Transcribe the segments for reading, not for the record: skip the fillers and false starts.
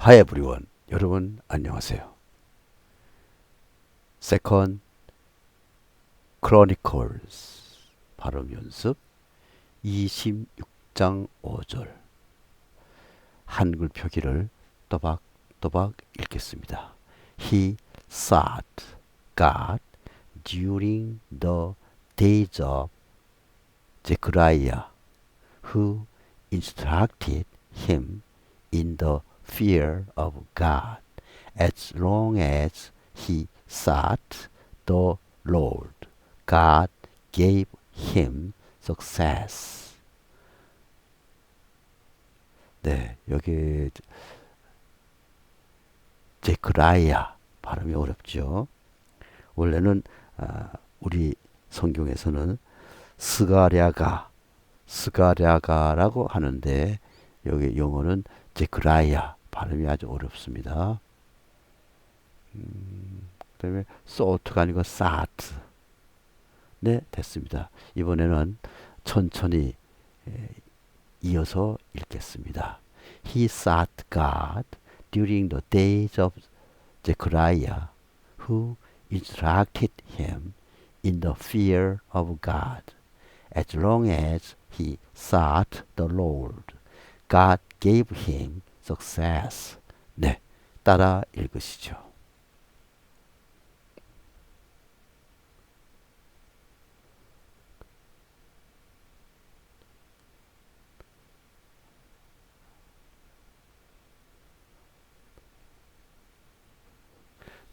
Hi everyone. 여러분 안녕하세요. Second Chronicles 발음 연습 26장 5절 한글 표기를 또박또박 읽겠습니다. He sought God during the days of Zechariah, who instructed him in the fear of God, as long as he sought the Lord. God gave him success. 네, 여기 제크라이아 발음이 어렵죠. 원래는 우리 성경에서는 스가랴가라고 하는데 여기 영어는 제크라이아 발음이 아주 어렵습니다. 그다음에 소트가 아니고 사트. 네, 됐습니다. 이번에는 천천히 이어서 읽겠습니다. He sought God during the days of Zechariah, who instructed him in the fear of God. As long as he sought the Lord, God gave him success. 네, 따라 읽으시죠.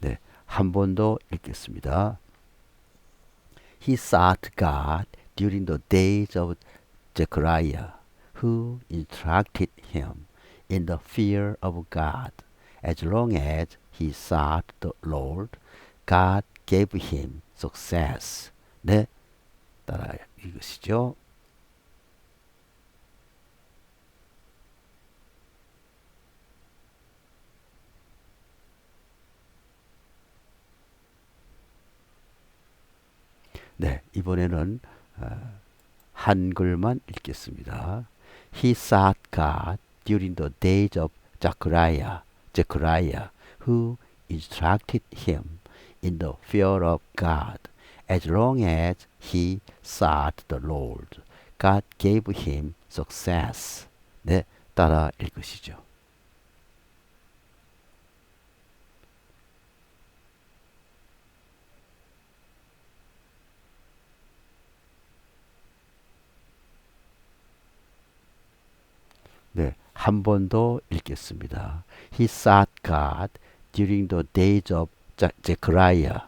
네, 한 번 더 읽겠습니다. He sought God during the days of Zechariah, who instructed him in the fear of God. As long as he sought the Lord, God gave him success. 네, 따라 읽으시죠. 네, 이번에는 한글만 읽겠습니다. He sought God during the days of Zechariah, who instructed him in the fear of God. As long as he sought the Lord, God gave him success. 네, 따라 읽으시죠. 네, 한 번 더 읽겠습니다. He sought God during the days of Zechariah,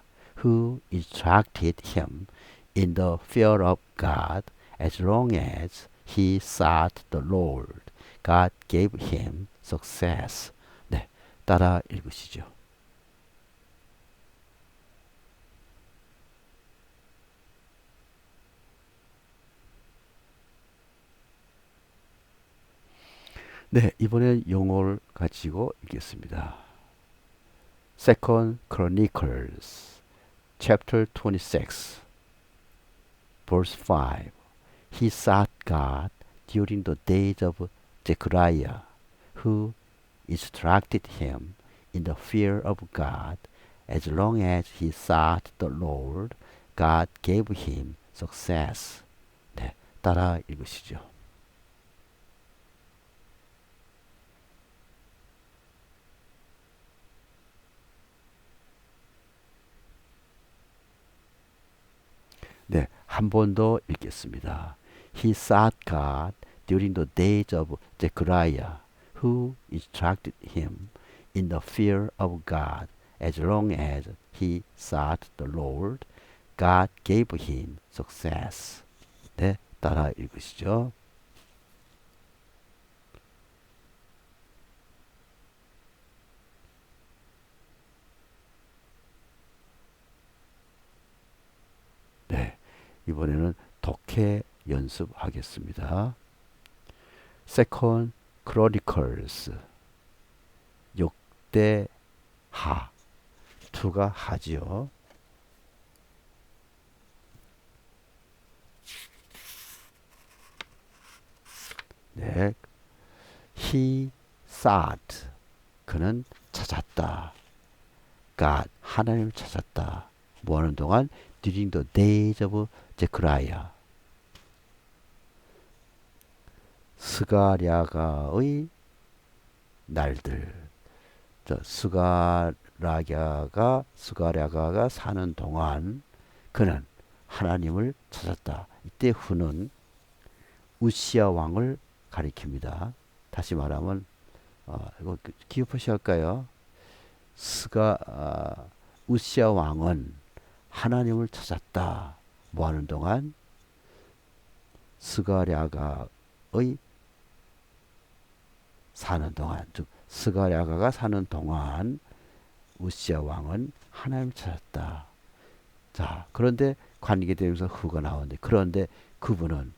who instructed him in the fear of God. As long as he sought the Lord, God gave him success. 네, 따라 읽으시죠. 네, 이번엔 영어를 가지고 읽겠습니다. Second Chronicles chapter 26 verse 5. He sought God during the days of Zechariah, who instructed him in the fear of God. As long as he sought the Lord, God gave him success. 네, 따라 읽으시죠. 네, 한 번 더 읽겠습니다. He sought God during the days of Zechariah, who instructed him in the fear of God. As long as he sought the Lord, God gave him success. 네, 따라 읽으시죠. 네, 이번에는 독해 연습하겠습니다. Second Chronicles 6대 하. 투가 하지요. 네. He sought 그는 찾았다. God, 하나님을 찾았다. 뭐 하는 동안? During the days of Zechariah. 스가랴가의 날들. 스가랴가가 사는 동안 그는 하나님을 찾았다. 이때 후는 우시야 왕을 가리킵니다. 다시 말하면 이거 기업하시 할까요? 우시야 왕은 하나님을 찾았다. 뭐 하는 동안? 스가랴가의 사는 동안, 즉 스가랴가가 사는 동안 우시야 왕은 하나님을 찾았다. 자, 그런데 관계되면서 후가 나오는데, 그런데 그분은,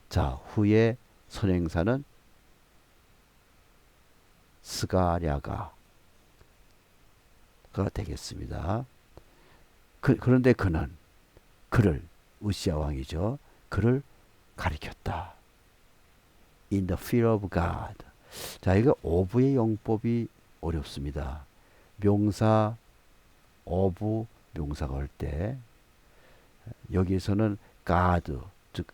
자, 후의 선행사는 스가랴가가 되겠습니다. 그런데 그를 우시야 왕이죠. 그를 가리켰다. In the fear of God. 자, 이거 of의 용법이 어렵습니다. 명사 of 명사가 올 때 여기에서는 God, 즉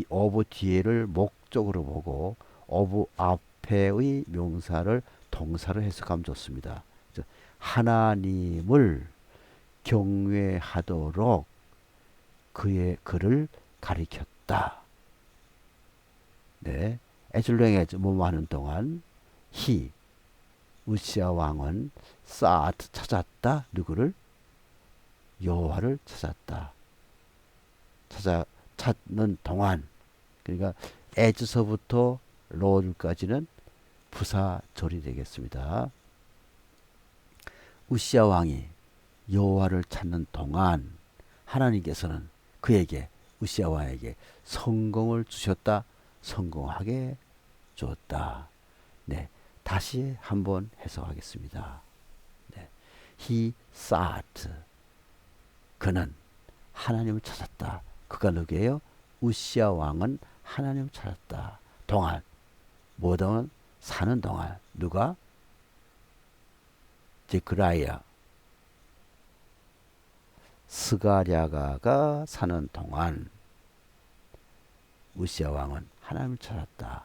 of 뒤에를 목적으로 보고 of 앞에의 명사를 동사로 해석하면 좋습니다. 하나님을 경외하도록 그를 가리켰다. 네, as long as 뭐뭐 하는 동안 우시야 왕은 sought 찾았다. 누구를? 여호와를 찾았다. 찾는 동안, 그러니까 as서부터 lord까지는 부사절이 되겠습니다. 우시야 왕이 여호와를 찾는 동안 하나님께서는 우시야 왕에게 성공을 주셨다. 성공하게 주었다. 네, 다시 한번 해석하겠습니다. 네, He sought. 그는 하나님을 찾았다. 그가 누구예요? 우시야 왕은 하나님을 찾았다. 동안, 뭐든 사는 동안. 누가? 제크라이아, 스가랴가가 사는 동안 우시야 왕은 하나님을 찾았다.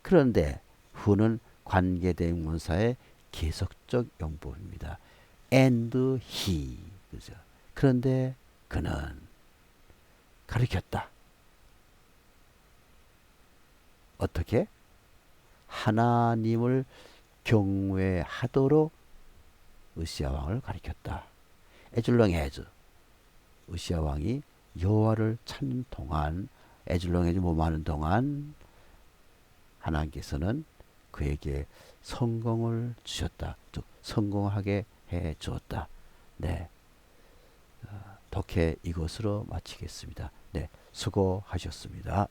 그런데 후는 관계대명사의 계속적 용법입니다. And he. 그죠? 그런데 그는 가리켰다. 어떻게? 하나님을 경외하도록 우시야 왕을 가리켰다. as long as 우시야 왕이 여호와를 찾는 동안, as long as 뭐 하는 동안 하나님께서는 그에게 성공을 주셨다. 즉 성공하게 해 주었다. 네, 독해 이것으로 마치겠습니다. 네, 수고하셨습니다.